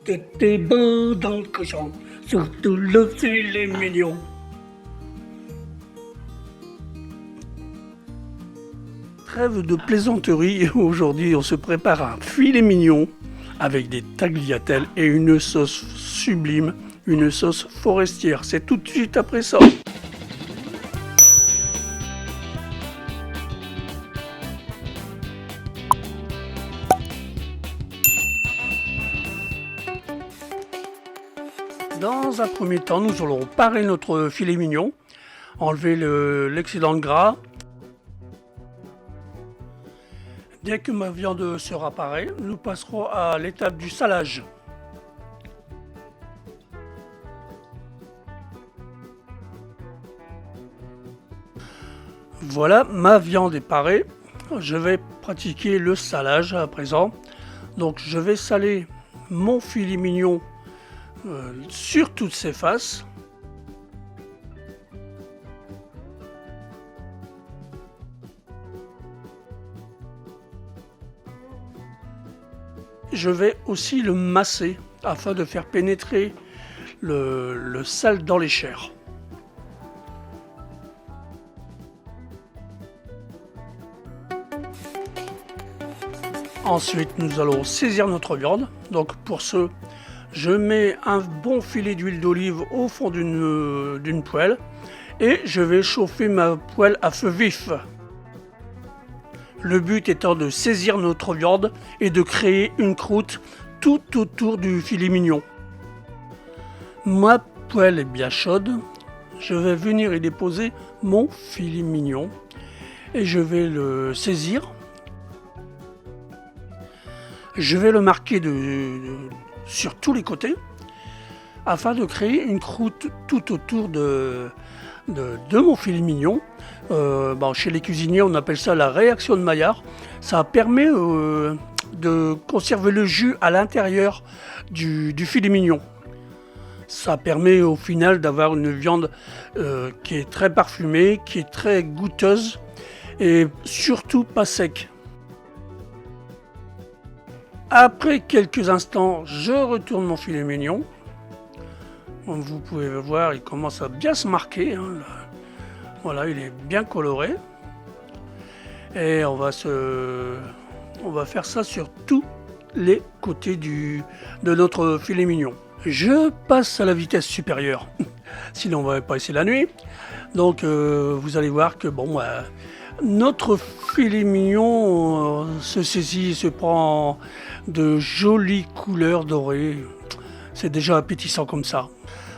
Tout est beau dans le cochon, surtout le filet mignon. Trêve de plaisanterie, aujourd'hui on se prépare un filet mignon avec des tagliatelles et une sauce sublime, une sauce forestière. C'est tout de suite après ça. Dans un premier temps, nous allons parer notre filet mignon, enlever l'excédent de gras. Dès que ma viande sera parée, nous passerons à l'étape du salage. Voilà, ma viande est parée. Je vais pratiquer le salage à présent. Donc je vais saler mon filet mignon sur toutes ses faces. Je vais aussi le masser afin de faire pénétrer le sel dans les chairs. Ensuite, nous allons saisir notre viande. Donc pour ce, je mets un bon filet d'huile d'olive au fond d'une poêle et je vais chauffer ma poêle à feu vif. Le but étant de saisir notre viande et de créer une croûte tout autour du filet mignon. Ma poêle est bien chaude. Je vais venir y déposer mon filet mignon et je vais le saisir. Je vais le marquer sur tous les côtés afin de créer une croûte tout autour de mon filet mignon. Chez les cuisiniers, on appelle ça la réaction de Maillard. Ça permet de conserver le jus à l'intérieur du filet mignon. Ça permet au final d'avoir une viande qui est très parfumée, qui est très goûteuse et surtout pas sec. Après quelques instants, je retourne mon filet mignon. Comme vous pouvez le voir, il commence à bien se marquer. Voilà, il est bien coloré. Et on va faire ça sur tous les côtés de notre filet mignon. Je passe à la vitesse supérieure, sinon on va pas passer la nuit. Donc vous allez voir que notre filet mignon se saisit, se prend de jolies couleurs dorées. C'est déjà appétissant comme ça.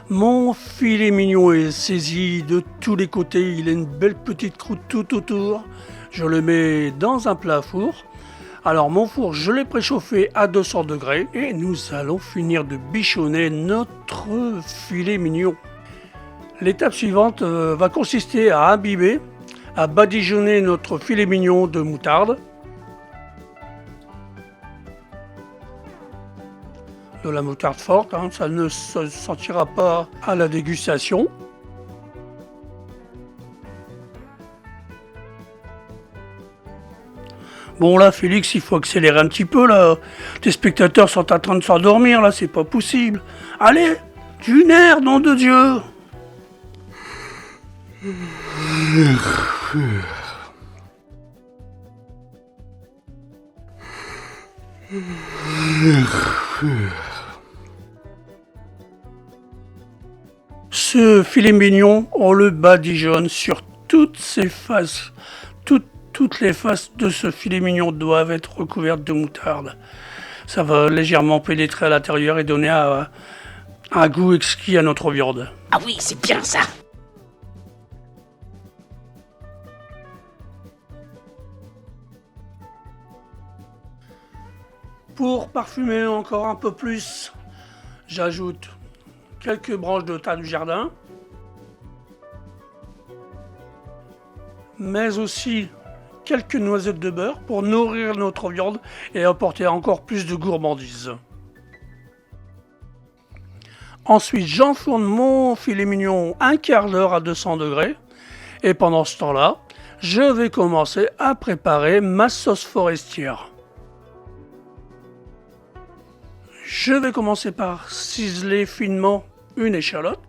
Mon filet mignon est saisi de tous les côtés. Il a une belle petite croûte tout autour. Je le mets dans un plat à four. Alors mon four, je l'ai préchauffé à 200 degrés et nous allons finir de bichonner notre filet mignon. L'étape suivante va consister à imbiber, à badigeonner notre filet mignon de moutarde, de la moutarde forte, ça ne se sentira pas à la dégustation. Bon là Félix, il faut accélérer un petit peu là. Tes spectateurs sont en train de s'endormir là, c'est pas possible. Allez, du nerf, nom de Dieu. Ce filet mignon, on le badigeonne sur toutes ses faces. Toutes les faces de ce filet mignon doivent être recouvertes de moutarde. Ça va légèrement pénétrer à l'intérieur et donner un goût exquis à notre viande. Ah oui, c'est bien ça. Pour parfumer encore un peu plus, j'ajoute quelques branches de thym du jardin, mais aussi quelques noisettes de beurre pour nourrir notre viande et apporter encore plus de gourmandise. Ensuite, j'enfourne mon filet mignon un quart d'heure à 200 degrés et pendant ce temps-là, je vais commencer à préparer ma sauce forestière. Je vais commencer par ciseler finement une échalote.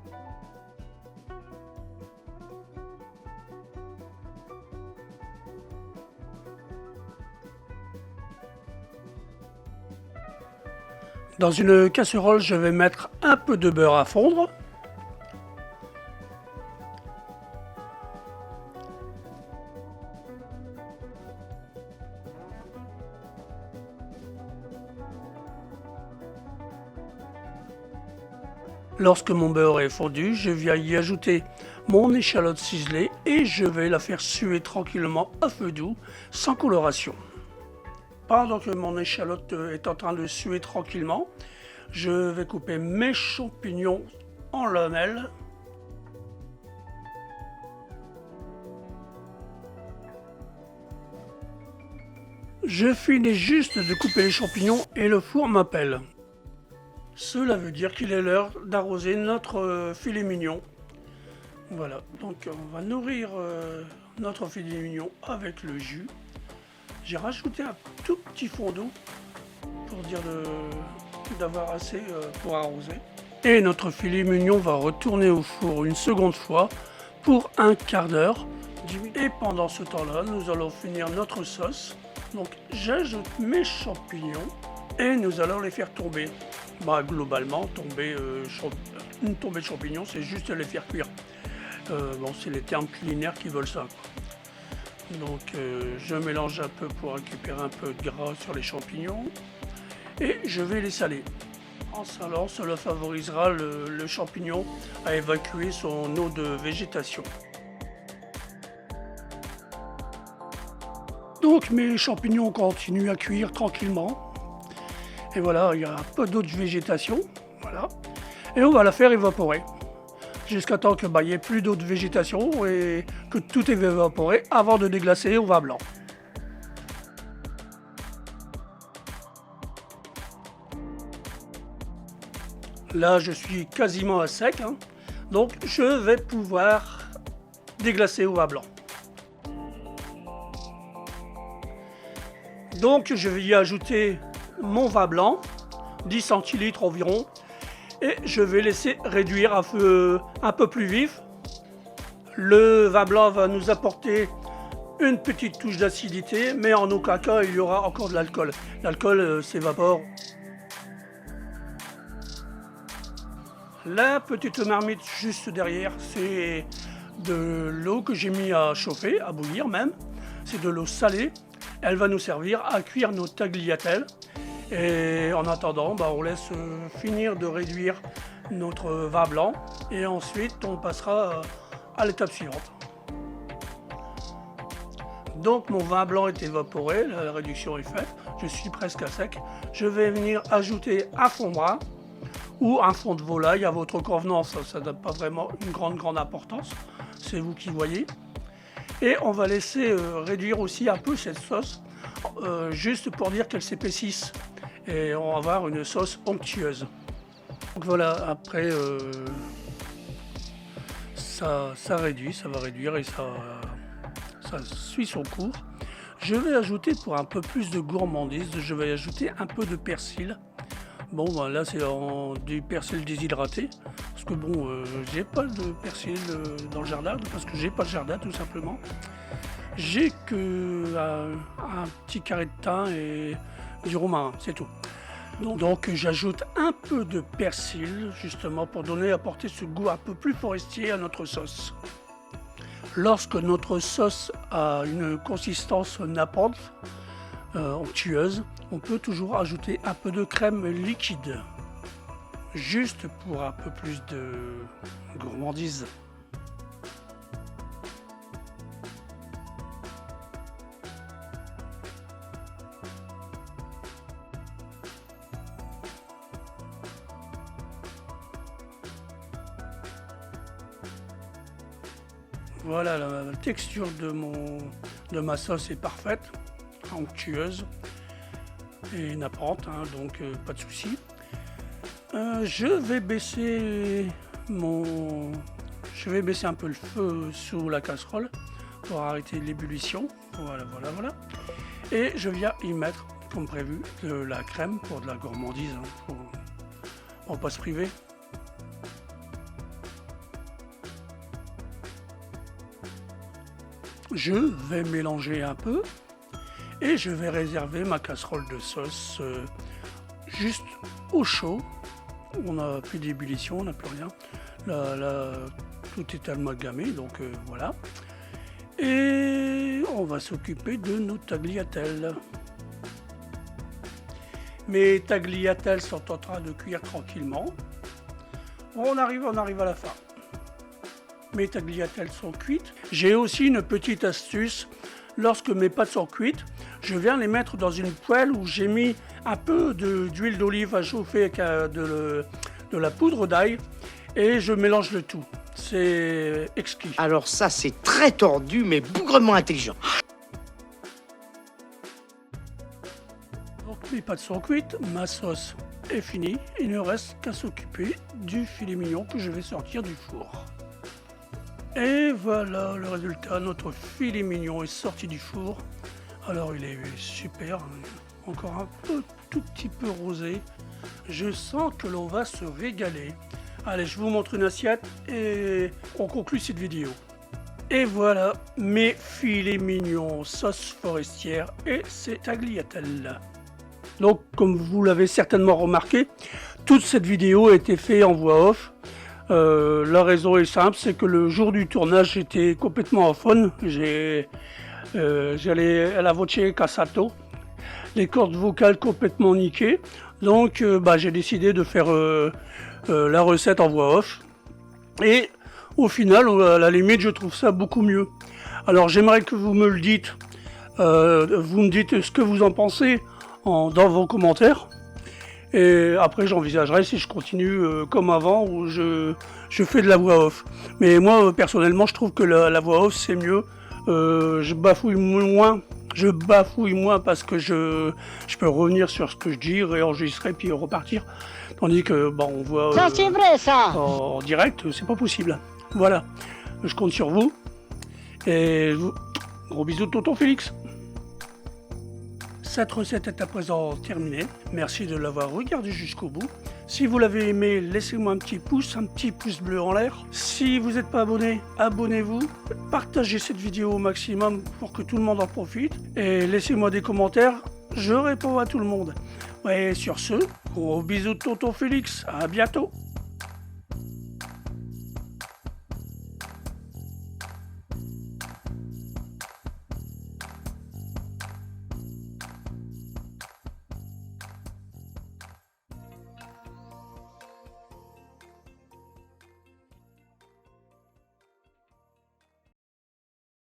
Dans une casserole, je vais mettre un peu de beurre à fondre. Lorsque mon beurre est fondu, je viens y ajouter mon échalote ciselée et je vais la faire suer tranquillement à feu doux, sans coloration. Pendant que mon échalote est en train de suer tranquillement, je vais couper mes champignons en lamelles. Je finis juste de couper les champignons et le four m'appelle. Cela veut dire qu'il est l'heure d'arroser notre filet mignon. Voilà, donc on va nourrir notre filet mignon avec le jus. J'ai rajouté un tout petit fond d'eau pour dire d'avoir assez pour arroser. Et notre filet mignon va retourner au four une seconde fois pour un quart d'heure. Et pendant ce temps-là, nous allons finir notre sauce. Donc j'ajoute mes champignons et nous allons les faire tomber. Globalement, une tombée de champignons, c'est juste les faire cuire. C'est les termes culinaires qui veulent ça. Donc je mélange un peu pour récupérer un peu de gras sur les champignons et je vais les saler. En salant, cela favorisera le champignon à évacuer son eau de végétation. Donc mes champignons continuent à cuire tranquillement. Et voilà, il y a un peu d'eau de végétation. Voilà. Et on va la faire évaporer. Jusqu'à temps que il n'y ait plus d'eau de végétation et que tout est évaporé avant de déglacer au vin blanc. Là, je suis quasiment à sec, donc je vais pouvoir déglacer au vin blanc. Donc, je vais y ajouter mon vin blanc, 10 centilitres environ, et je vais laisser réduire à feu un peu plus vif. Le vin blanc va nous apporter une petite touche d'acidité, mais en aucun cas il y aura encore de l'alcool. L'alcool s'évapore. La petite marmite juste derrière, c'est de l'eau que j'ai mis à chauffer, à bouillir même. C'est de l'eau salée. Elle va nous servir à cuire nos tagliatelles. Et en attendant, on laisse finir de réduire notre vin blanc. Et ensuite, on passera à l'étape suivante. Donc mon vin blanc est évaporé, la réduction est faite. Je suis presque à sec. Je vais venir ajouter un fond brun ou un fond de volaille à votre convenance. Ça n'a pas vraiment une grande importance. C'est vous qui voyez. Et on va laisser réduire aussi un peu cette sauce, juste pour dire qu'elle s'épaississe. Et on va avoir une sauce onctueuse. Donc voilà, après ça réduit, ça va réduire et ça suit son cours. Je vais ajouter, pour un peu plus de gourmandise, je vais ajouter un peu de persil. Là c'est du persil déshydraté, parce que j'ai pas de persil dans le jardin, parce que j'ai pas de jardin tout simplement. J'ai que un petit carré de thym et du romarin, c'est tout. Donc j'ajoute un peu de persil, justement pour apporter ce goût un peu plus forestier à notre sauce. Lorsque notre sauce a une consistance nappante, onctueuse, on peut toujours ajouter un peu de crème liquide, juste pour un peu plus de gourmandise. Voilà, la texture de ma sauce est parfaite, onctueuse et nappante, donc pas de souci. Je vais baisser un peu le feu sous la casserole pour arrêter l'ébullition. Voilà. Et je viens y mettre, comme prévu, de la crème pour de la gourmandise, pour On va pas se priver. Je vais mélanger un peu et je vais réserver ma casserole de sauce juste au chaud. On n'a plus d'ébullition, on n'a plus rien. Là, tout est amalgamé, donc voilà. Et on va s'occuper de nos tagliatelles. Mes tagliatelles sont en train de cuire tranquillement. On arrive à la fin. Mes tagliatelles sont cuites. J'ai aussi une petite astuce. Lorsque mes pâtes sont cuites, je viens les mettre dans une poêle où j'ai mis un peu d'huile d'olive à chauffer avec de la poudre d'ail et je mélange le tout. C'est exquis. Alors ça, c'est très tordu, mais bougrement intelligent. Donc mes pâtes sont cuites, ma sauce est finie. Il ne reste qu'à s'occuper du filet mignon que je vais sortir du four. Et voilà le résultat, notre filet mignon est sorti du four. Alors il est super, encore un tout petit peu rosé. Je sens que l'on va se régaler. Allez, je vous montre une assiette et on conclut cette vidéo. Et voilà mes filets mignons, sauce forestière et ces tagliatelles. Donc comme vous l'avez certainement remarqué, toute cette vidéo a été faite en voix off. La raison est simple, c'est que le jour du tournage j'étais complètement en faune. J'allais à la voce cassato, les cordes vocales complètement niquées. Donc j'ai décidé de faire la recette en voix off. Et au final, à la limite, je trouve ça beaucoup mieux. Alors j'aimerais que vous me le dites, vous me dites ce que vous en pensez dans vos commentaires. Et après j'envisagerai si je continue comme avant où je fais de la voix off. Mais moi personnellement je trouve que la voix off c'est mieux. Je bafouille moins parce que je peux revenir sur ce que je dis, réenregistrer puis repartir. Tandis que on voit Ça c'est vrai ça. en direct, c'est pas possible. Voilà, je compte sur vous. Et gros bisous de tonton Félix. Cette recette est à présent terminée. Merci de l'avoir regardée jusqu'au bout. Si vous l'avez aimé, laissez-moi un petit pouce bleu en l'air. Si vous n'êtes pas abonné, abonnez-vous. Partagez cette vidéo au maximum pour que tout le monde en profite. Et laissez-moi des commentaires, je réponds à tout le monde. Et sur ce, gros bisous de tonton Félix, à bientôt.